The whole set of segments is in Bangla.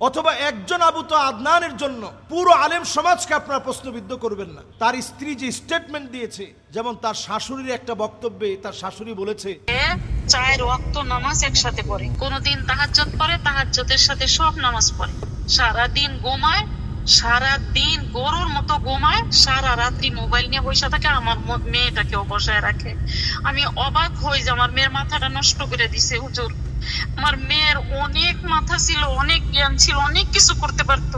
অথবা একজন আবু তোহা আদনানের জন্য পুরো আলেম সমাজকে আপনারা প্রশ্নবিদ্ধ করবেন না। তার স্ত্রী যে স্টেটমেন্ট দিয়েছে, যেমন তার শাশুড়ির একটা বক্তব্যে তার শাশুড়ি বলেছে 4 ওয়াক্ত নামাজ একসাথে পড়ে, কোনদিন তাহাজ্জুদ পড়ে, তাহাজ্জুদের সাথে সব নামাজ পড়ে, সারাদিন ঘুমায়, সারাদিন গরুর মতো ঘুমায়, সারা রাত্রি মোবাইল নিয়ে বসে থাকে, আমার মেয়েটাকেও বসায় রাখে। আমি অবাক হই যে আমার মেয়ের মাথাটা নষ্ট করে দিছে হুজুর। আমার মেয়ের অনেক মাথা ছিল, অনেক জ্ঞান ছিল, অনেক কিছু করতে পারতো।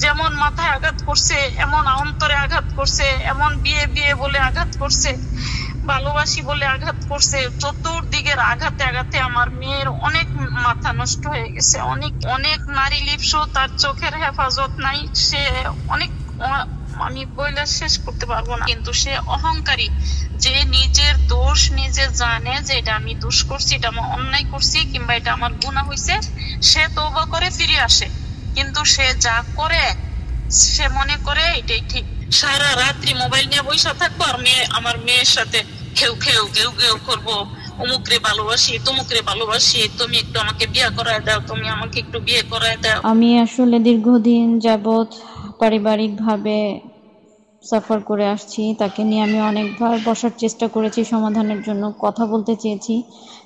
যেমন মাথায় আঘাত করছে, এমন অন্তরে আঘাত করছে, এমন বিয়ে বিয়ে বলে আঘাত করছে, ভালোবাসি বলে আঘাত করছে, চতুর্দিকের আঘাতে আঘাতে আমার মেয়ের অনেক মাথা নষ্ট হয়ে গেছে। অনেক অনেক নারী লিপ্স, তার চোখের হেফাজত নাই, সে অনেক, আমি বইলে শেষ করতে পারবো না। কিন্তু সে অহংকারী, যে নিজের দোষ নিজে জানে যে এটা আমি দোষ করছি, এটা আমি অন্যায় করছি, কিংবা এটা আমার গুনাহ হয়েছে, সে তওবা করে ফিরে আসে। কিন্তু সে যা করে সে মনে করে এটাই ঠিক। সারা রাত্রি মোবাইল নিয়ে বসে থাকবো, আর আমার মেয়ের সাথে ঘেউ ঘেউ ঘেউ ঘেউ করবো, অমুকরে ভালোবাসি, তমুকরে ভালোবাসি, তুমি একটু আমাকে বিয়ে করায় দাও, তুমি আমাকে একটু বিয়ে করায় দাও। আমি আসলে দীর্ঘদিন যাবৎ পারিবারিকভাবে সাফার করে আসছি। তাকে নিয়ে আমি অনেকবার বসার চেষ্টা করেছি, সমাধানের জন্য কথা বলতে চেয়েছি,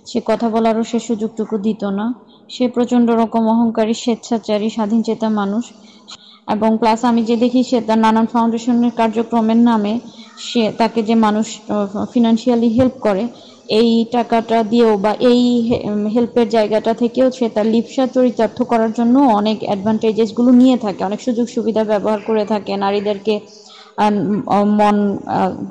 সে কথা বলারও সে সুযোগটুকু দিত না। সে প্রচন্ড রকম অহংকারী, স্বেচ্ছাচারী, স্বাধীনচেতা মানুষ। এবং প্লাস আমি যে দেখি সে তার নানান ফাউন্ডেশনের কার্যক্রমের নামে সে তাকে যে মানুষ ফিনান্সিয়ালি হেল্প করে, এই টাকাটা দিয়েও বা এই হেল্পের জায়গাটা থেকেও সে তার লিপ্সা চরিতার্থ করার জন্য অনেক অ্যাডভান্টেজেসগুলো নিয়ে থাকে, অনেক সুযোগ সুবিধা ব্যবহার করে থাকে নারীদেরকে মন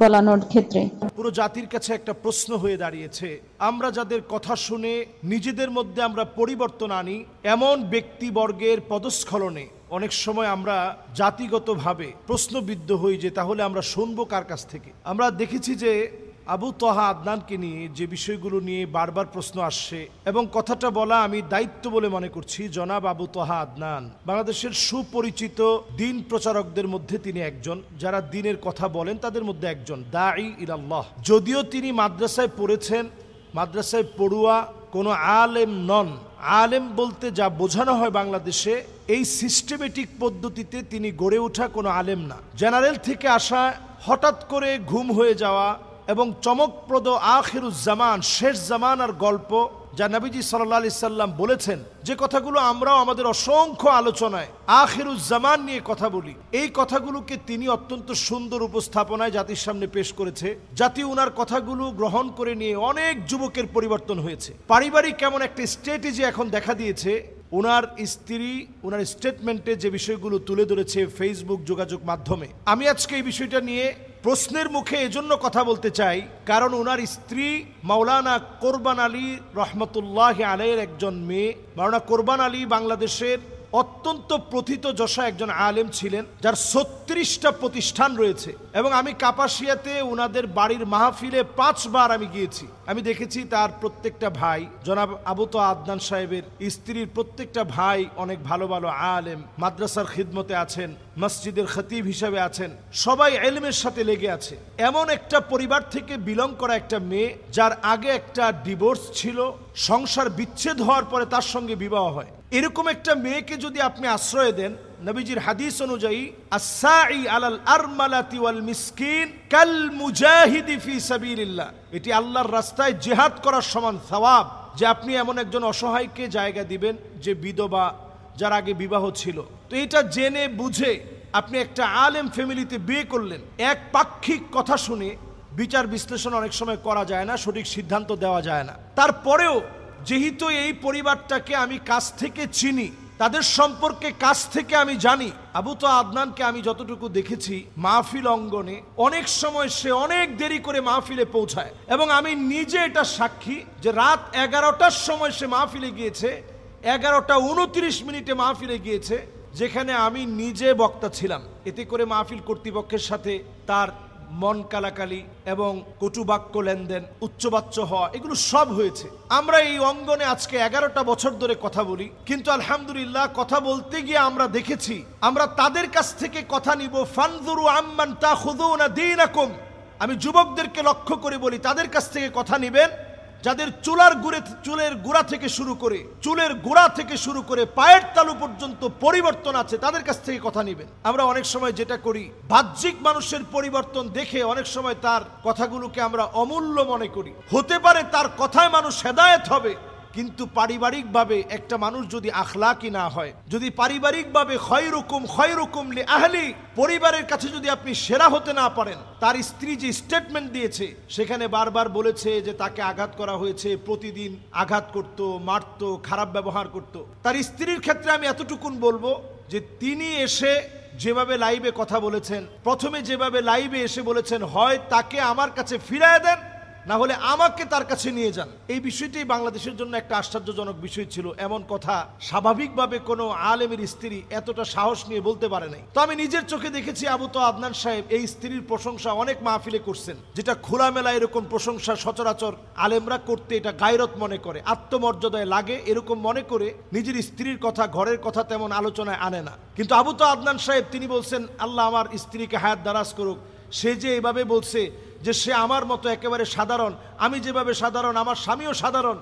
গলানোর ক্ষেত্রে। পুরো জাতির কাছে একটা প্রশ্ন হয়ে দাঁড়িয়েছে, আমরা যাদের কথা শুনে নিজেদের মধ্যে আমরা পরিবর্তন আনি, এমন ব্যক্তিবর্গের পদস্খলনে অনেক সময় আমরা জাতিগতভাবে প্রশ্নবিদ্ধ হই যে তাহলে আমরা শুনবো কার কাছ থেকে। আমরা দেখেছি যে আবু তোহা আদনানকে নিয়ে যে বিষয়গুলো নিয়ে বারবার প্রশ্ন আসছে, এবং কথাটা বলা আমি দায়িত্ব বলে মনে করছি। জনাব আবু তোহা আদনান বাংলাদেশের সুপরিচিত দিন প্রচারকদের মধ্যে তিনি একজন, যারা দিনের কথা বলেন তাদের মধ্যে একজন, দাঈ ইলাল্লাহ। যদিও তিনি মাদ্রাসায় পড়েছেন, মাদ্রাসায় পড়ুয়া, কোনো আলেম নন। আলেম বলতে যা বোঝানো হয় বাংলাদেশে, এই সিস্টেমেটিক পদ্ধতিতে তিনি গড়ে ওঠা কোনো আলেম না। জেনারেল থেকে আসা, হঠাৎ করে ঘুম হয়ে যাওয়া, এবং চমকপ্রদ আখিরুজ্জামান, শেষ জামানার গল্প, যা নবীজি সাল্লাল্লাহু আলাইহি সাল্লাম বলেছেন, যে কথাগুলো আমরাও আমাদের অসংখ্য আলোচনায় আখিরুজ্জামান নিয়ে কথা বলি, এই কথাগুলোকে তিনি অত্যন্ত সুন্দর উপস্থাপনায় জাতির সামনে পেশ করেছে। জাতি উনার কথাগুলো গ্রহণ করে নিয়ে অনেক যুবকের পরিবর্তন হয়েছে। পারিবারিক কেমন একটা স্ট্র্যাটেজি এখন দেখা দিয়েছে। ওনার স্ত্রী ওনার স্টেটমেন্টে যে বিষয়গুলো তুলে ধরেছে ফেসবুক যোগাযোগ মাধ্যমে, আমি আজকে এই বিষয়টা নিয়ে প্রশ্নের মুখে এজন্য কথা বলতে চাই, কারণ ওনার স্ত্রী মাওলানা কোরবান আলী রহমতুল্লাহ আলাইহির একজন মেয়ে। মাওলানা কোরবান আলী বাংলাদেশের অত্যন্ত প্রথিতযশা একজন আলেম ছিলেন, যার 36টা প্রতিষ্ঠান রয়েছে, এবং আমি কাপাসিয়াতে ওনাদের বাড়ির মাহফিলে 5 বার আমি গিয়েছি। আমি দেখেছি তার প্রত্যেকটা ভাই, জনাব আবু তোহা আদনান সাহেবের স্ত্রীর প্রত্যেকটা ভাই অনেক ভালো ভালো আলেম, মাদ্রাসার খিদমতে আছেন, মসজিদের খতিব হিসাবে আছেন, সবাই ইলমের সাথে লেগে আছে। এমন একটা পরিবার থেকে বিলং করা একটা মেয়ে, যার আগে একটা ডিভোর্স ছিল, সংসার বিচ্ছেদ হওয়ার পরে তার সঙ্গে বিবাহ হয়। এরকম একটা মেয়েকে যদি আপনি আশ্রয় দেন, নবীজির হাদিস অনুযায়ী আস-সাঈ আলাল আরমালাতি ওয়াল মিসকিন কাল মুজাহিদি ফি সাবিলিল্লাহ, এটি আল্লাহর রাস্তায় জিহাদ করার সমান সওয়াব, যে আপনি এমন একজন অসহায়কে জায়গা দিবেন যে বিধবা, যার আগে বিবাহ ছিল। তো এটা জেনে বুঝে আপনি একটা আলেম ফ্যামিলিতে বিয়ে করলেন। এক পাক্ষিক কথা শুনে বিচার বিশ্লেষণ অনেক সময় করা যায় না, সঠিক সিদ্ধান্ত দেওয়া যায় না। তারপরেও যেহেতু এই পরিবারটাকে আমি কাছ থেকে চিনি, তাদের সম্পর্কে কাছ থেকে আমি জানি, আবু তোহা আদনানকে আমি যতটুকু দেখেছি মাহফিল অঙ্গনে অনেক সময় সে অনেক দেরি করে মাহফিলে পৌঁছায়, এবং আমি নিজে এটা সাক্ষী যে রাত 11টার সময় সে মাহফিলে গিয়েছে, 11:29 মাহফিলে গিয়েছে, যেখানে আমি নিজে বক্তা ছিলাম। এতে করে মাহফিল কর্তৃপক্ষের সাথে তার মন কালাকালি এবং কটুবাক্য লেনদেন, উচ্চবাচ্য হওয়া, এগুলো সব হয়েছে। আমরা এই অঙ্গনে আজকে 11টা বছর ধরে কথা বলি, কিন্তু আলহামদুলিল্লাহ কথা বলতে গিয়ে আমরা দেখেছি, আমরা তাদের কাছ থেকে কথা নিব। ফানজুরু আম্মান তাখুযুনা দীনাকুম, আমি যুবকদেরকে লক্ষ্য করে বলি, তাদের কাছ থেকে কথা নিবেন যাদের চুলের গোড়া থেকে শুরু করে পায়ের তালু পর্যন্ত পরিবর্তন আছে, তাদের কাছ থেকে কথা নেবেন। আমরা অনেক সময় যেটা করি, বাহ্যিক মানুষের পরিবর্তন দেখে অনেক সময় তার কথাগুলোকে আমরা অমূল্য মনে করি। হতে পারে তার কথায় মানুষ হেদায়েত হবে, কিন্তু পারিবারিকভাবে একটা মানুষ যদি আখলাকি না হয়, যদি পারিবারিকভাবে খয়রুকুম লি আহলি, পরিবারের কাছে যদি আপনি সেরা হতে না পারেন, তার স্ত্রী যে স্টেটমেন্ট দিয়েছে সেখানে বারবার বলেছে যে তাকে আঘাত করা হয়েছে, প্রতিদিন আঘাত করত, মারত, খারাপ ব্যবহার করত। তার স্ত্রীর ক্ষেত্রে আমি এতটুকুন বলবো যে তিনি এসে যেভাবে লাইভে কথা বলেছেন, প্রথমে যেভাবে লাইভে এসে বলেছেন, হয় তাকে আমার কাছে ফিরিয়ে দেন, না হলে আমাকে তার কাছে নিয়ে যান। এই বিষয়টি বাংলাদেশের জন্য একটা আশ্চর্যজনক বিষয় ছিল। এমন কথা স্বাভাবিকভাবে কোনো আলেমের স্ত্রী এতটা সাহস নিয়ে বলতে পারে নাই। তো আমি নিজের চোখে দেখেছি আবু তো আদনান সাহেব এই স্ত্রীর প্রশংসা অনেক মাহফিলে করছেন, যেটা খোলামেলা এরকম প্রশংসা সচরাচর আলেমরা করতে এটা গায়রত মনে করে, আত্মমর্যাদায় লাগে, এরকম মনে করে নিজের স্ত্রীর কথা, ঘরের কথা তেমন আলোচনায় আনে না। কিন্তু আবু তো আদনান সাহেব তিনি বলছেন, আল্লাহ আমার স্ত্রীকে হায়াত দারাজ করুক, সে যে এভাবে বলছে যে সে আমার মতো একেবারে সাধারণ, আমি যেভাবে সাধারণ আমার স্বামীও সাধারণ,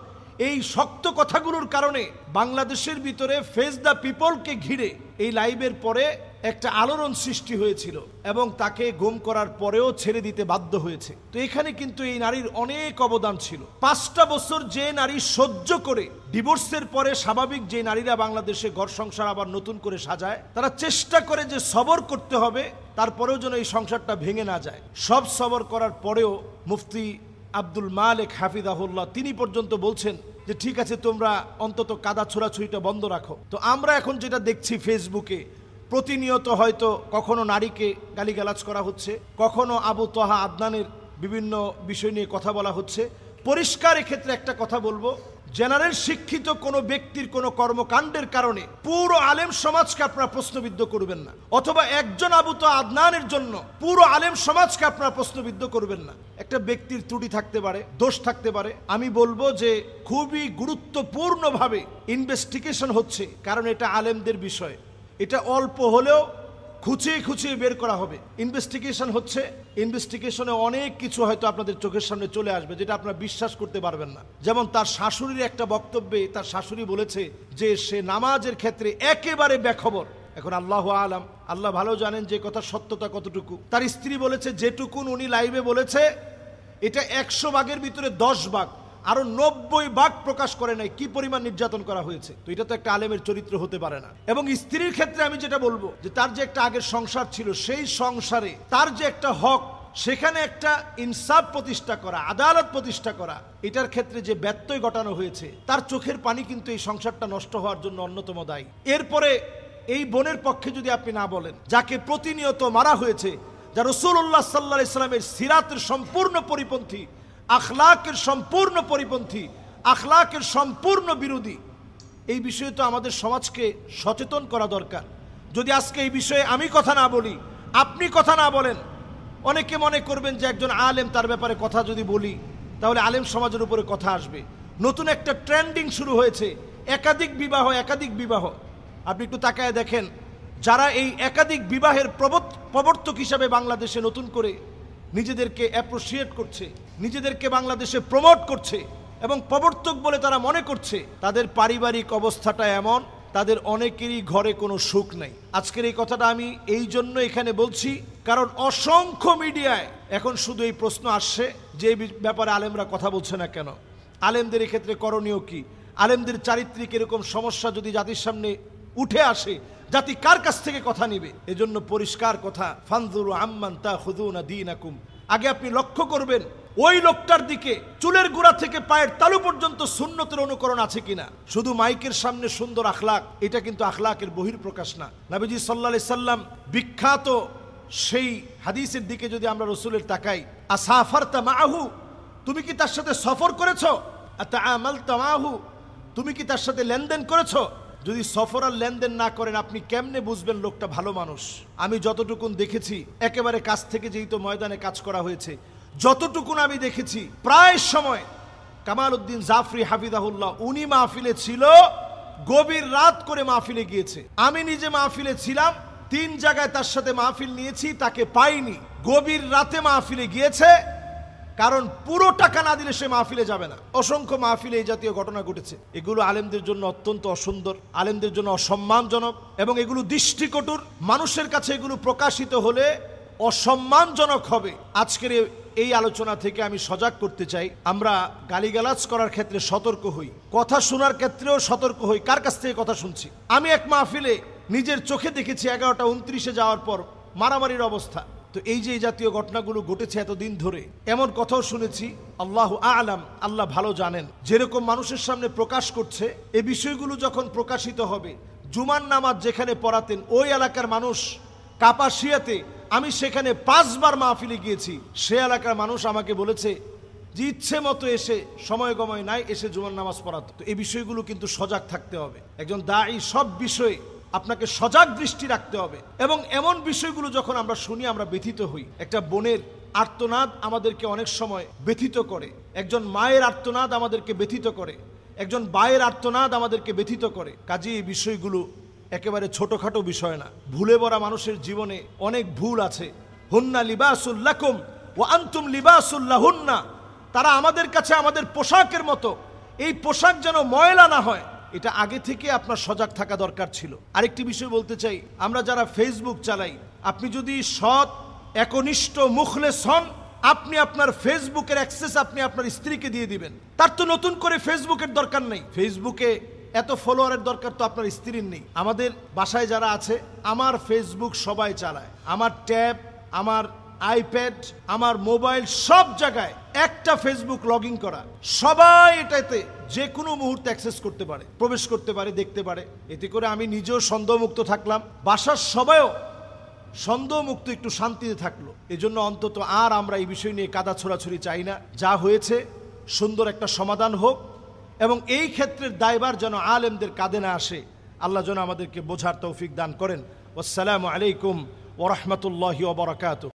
এই শক্ত কথাগুলোর কারণে বাংলাদেশের ভিতরে ফেস দ্য পিপলকে ঘিরে এই লাইভের পরে একটা আলোড়ন সৃষ্টি হয়েছিল এবং তাকে গুম করার পরেও ছেড়ে দিতে বাধ্য হয়েছে। তো এখানে কিন্তু এই নারীর অনেক অবদান ছিল। 5টা বছর যে নারী সহ্য করে ডিভোর্সের পরে স্বাভাবিক যে নারীরা বাংলাদেশে ঘর সংসার আবার নতুন করে সাজায়, তারা চেষ্টা করে যে সবর করতে হবে, তারপরেও যেন এই সংসারটা ভেঙে না যায়। সব সবর করার পরেও মুফতি আব্দুল মালিক হাফিজাহুল্লাহ তিনি পর্যন্ত বলছেন যে ঠিক আছে, তোমরা অন্তত কাদা ছোড়াছুড়িটা বন্ধ রাখো। তো আমরা এখন যেটা দেখছি ফেসবুকে প্রতিনিয়ত হয়তো কখনো নারীকে গালিগালাজ করা হচ্ছে, কখনো আবু তোহা আদনানের বিভিন্ন বিষয় নিয়ে কথা বলা হচ্ছে। পরিষ্কার এক্ষেত্রে একটা কথা বলবো, জেনারেল শিক্ষিত কোনো ব্যক্তির কোনো কর্মকাণ্ডের কারণে পুরো আলেম সমাজকে আপনারা প্রশ্নবিদ্ধ করবেন না, অথবা একজন আবু তোহা আদনানের জন্য পুরো আলেম সমাজকে আপনারা প্রশ্নবিদ্ধ করবেন না। একটা ব্যক্তির ত্রুটি থাকতে পারে, দোষ থাকতে পারে। আমি বলবো যে খুবই গুরুত্বপূর্ণভাবে ইনভেস্টিগেশন হচ্ছে, কারণ এটা আলেমদের বিষয়, এটা অল্প হলেও খুঁচিয়ে খুঁচিয়ে বের করা হবে। ইনভেস্টিগেশন হচ্ছে, ইনভেস্টিগেশনে অনেক কিছু হয়তো আপনাদের চোখের সামনে চলে আসবে যেটা আপনারা বিশ্বাস করতে পারবেন না। যেমন তার শাশুড়ির একটা বক্তব্যে তার শাশুড়ি বলেছে যে সে নামাজের ক্ষেত্রে একেবারে বেখবর। এখন আল্লাহ আলাম, আল্লাহ ভালো জানেন যে কথা সত্যতা কতটুকু। তার স্ত্রী বলেছে যেটুকুন উনি লাইভে বলেছে এটা 100 ভাগের ভিতরে 10 ভাগ, আরো 90 ভাগ প্রকাশ করে নাই কি পরিমাণ নির্যাতন করা হয়েছে। তো এটা তো একটা আলেমের চরিত্র হতে পারে না। এবং স্ত্রীর ক্ষেত্রে আমি যেটা বলবো যে তার যে একটা আগের সংসার ছিল, সেই সংসারে তার যে একটা হক, সেখানে একটা ইনসাফ প্রতিষ্ঠা করা, আদালত প্রতিষ্ঠা করা, এটার ক্ষেত্রে যে ব্যত্যয় ঘটানো হয়েছে, তার চোখের পানি কিন্তু এই সংসারটা নষ্ট হওয়ার জন্য অন্যতম দায়ী। এরপরে এই বোনের পক্ষে যদি আপনি না বলেন, যাকে প্রতিনিয়ত মারা হয়েছে, যা রাসূলুল্লাহ সাল্লাল্লাহু আলাইহি সাল্লামের সিরাতের সম্পূর্ণ পরিপন্থী, আখলাকের সম্পূর্ণ পরিপন্থী, আখলাকের সম্পূর্ণ বিরোধী, এই বিষয়ে তো আমাদের সমাজকে সচেতন করা দরকার। যদি আজকে এই বিষয়ে আমি কথা না বলি, আপনি কথা না বলেন, অনেকে মনে করবেন যে একজন আলেম, তার ব্যাপারে কথা যদি বলি তাহলে আলেম সমাজের উপরে কথা আসবে। নতুন একটা ট্রেন্ডিং শুরু হয়েছে, একাধিক বিবাহ, একাধিক বিবাহ। আপনি একটু তাকায় দেখেন, যারা এই একাধিক বিবাহের প্রবর্তক হিসাবে বাংলাদেশে নতুন করে নিজেদেরকে অ্যাপ্রিশিয়েট করছে, নিজেদেরকে বাংলাদেশে প্রমোট করছে এবং প্রবর্তক বলে তারা মনে করছে, তাদের পারিবারিক অবস্থাটা এমন, তাদের অনেকেরই ঘরে কোনো সুখ নেই। আজকের এই কথাটা আমি এই জন্য এখানে বলছি, কারণ অসংখ্য মিডিয়ায় এখন শুধু এই প্রশ্ন আসছে যে এই ব্যাপারে আলেমরা কথা বলছে না কেন, আলেমদের এক্ষেত্রে করণীয় কি, আলেমদের চারিত্রিক এরকম সমস্যা যদি জাতির সামনে উঠে আসে, জাতি কার কাছ থেকে কথা নিবে? এজন্য পরিষ্কার কথা, ফানজুরু আম্মান তাখুযুনা দীনাকুম। আগে আপনি লক্ষ্য করবেন ওই লোকটার দিকে চুলের গোড়া থেকে পায়ের তালু পর্যন্ত সুন্নতের অনুকরণ আছে কিনা। শুধু মাইকের সামনে সুন্দর আখলাক, এটা কিন্তু আখলাকের বহির্প্রকাশ না। নবীজি সাল্লাল্লাহু আলাইহি সাল্লাম বিখ্যাত সেই হাদিসের দিকে যদি আমরা রাসূলের তাকাই, আসাফারতা মাআহু, তুমি কি তার সাথে সফর করেছো? আতাআমালতা মাআহু, তুমি কি তার সাথে লেনদেন করেছো? যদি সফর আর লেনদেন না করেন, আপনি কেমনে বুঝবেন লোকটা ভালো মানুষ? আমি যতটুকুন দেখেছি, একেবারে কাছ থেকে যেহেতু ময়দানে কাজ করা হয়েছে, যতটুকুন আমি দেখেছি, প্রায় সময় কামাল উদ্দিন জাফরি হাফিজাহুল্লাহ উনি মাহফিলে ছিল, গভীর রাত করে মাহফিলে গিয়েছে। আমি নিজে মাহফিলে ছিলাম, 3 জায়গায় তার সাথে মাহফিল নিয়েছি, তাকে পাইনি। গভীর রাতে মাহফিলে গিয়েছে, কারণ পুরো টাকা না দিলে সে মাহফিলে যাবে না। অসংখ্য মাহফিলে এই জাতীয় ঘটনা ঘটেছে। এগুলো আলেমদের জন্য অত্যন্ত অসুন্দর, আলেমদের জন্য অসম্মানজনক, এবং এগুলো দৃষ্টিকটুর। মানুষের কাছে এগুলো প্রকাশিত হলে অসম্মানজনক হবে। আজকের এই আলোচনা থেকে আমি সজাগ করতে চাই, আমরা গালিগালাজ করার ক্ষেত্রে সতর্ক হই, কথা শোনার ক্ষেত্রেও সতর্ক হই। কার কাছ থেকে কথা শুনছি? আমি এক মাহফিলে নিজের চোখে দেখেছি 11:29 যাওয়ার পর মারামারির অবস্থা। তো এই যে এই জাতীয় ঘটনাগুলো ঘটেছে এতদিন ধরে, এমন কথাও শুনেছি, আল্লাহু আ'লাম, আল্লাহ ভালো জানেন, যেরকম মানুষের সামনে প্রকাশ করছে, এই বিষয়গুলো যখন প্রকাশিত হবে, জুমার নামাজ যেখানে পড়াতেন ওই এলাকার মানুষ কাপাসিয়াতে, আমি সেখানে 5 বার মাহফিলে গিয়েছি, সে এলাকার মানুষ আমাকে বলেছে যে ইচ্ছে মতো এসে, সময় গময় নাই, এসে জুমার নামাজ পড়াতো। তো এই বিষয়গুলো কিন্তু সজাগ থাকতে হবে। একজন দায়ী সব বিষয়ে আপনাকে সজাগ দৃষ্টি রাখতে হবে। এবং এমন বিষয়গুলো যখন আমরা শুনি আমরা ব্যথিত হই। একটা বোনের আর্তনাদ আমাদেরকে অনেক সময় ব্যথিত করে, একজন মায়ের আর্তনাদ আমাদেরকে ব্যথিত করে, একজন ভাইয়ের আর্তনাদ আমাদেরকে ব্যথিত করে। কাজেই এই বিষয়গুলো একেবারে ছোটখাটো বিষয় না। ভুলে ভরা মানুষের জীবনে অনেক ভুল আছে। হুন্না লিবাসুল লাকুম ওয়া আনতুম লিবাসুল লাহুন্না, তারা আমাদের কাছে আমাদের পোশাকের মতো। এই পোশাক যেন ময়লা না হয়, এটা আগে থেকে আপনার সজাগ থাকা দরকার ছিল। আরেকটি বিষয় বলতে চাই, আমরা যারা ফেসবুক চালাই, আপনি যদি সৎ, একনিষ্ঠ, মুখলেস হন, আপনি আপনার ফেসবুকের অ্যাক্সেস আপনি আপনার স্ত্রীকে দিয়ে দিবেন। তার তো নতুন করে ফেসবুকের দরকার নেই, ফেসবুকে এত ফলোয়ারের দরকার তো আপনার স্ত্রীর নেই। আমাদের বাসায় যারা আছে, আমার ফেসবুক সবাই চালায়, আমার ট্যাব, আমার আইপ্যাড, আমার মোবাইল, সব জায়গায় একটা ফেসবুক লগ ইন করা। সবাই এটাতে যে কোনো মুহূর্তে অ্যাক্সেস করতে পারে, প্রবেশ করতে পারে, দেখতে পারে। এতে করে আমি নিজেও সন্দেহমুক্ত থাকলাম, বাসার সবাইও সন্দেহমুক্ত, একটু শান্তিতে থাকলো। এজন্য অন্তত আর আমরা এই বিষয় নিয়ে কাদা ছোড়াছুড়ি চাই না। যা হয়েছে সুন্দর একটা সমাধান হোক, এবং এই ক্ষেত্রের দায়ভার যেন আলেমদের কাঁধে না আসে। আল্লাহ যেন আমাদেরকে বোঝার তৌফিক দান করেন। আসসালামু আলাইকুম ওয়া রাহমাতুল্লাহি ওয়া বারাকাতুহু।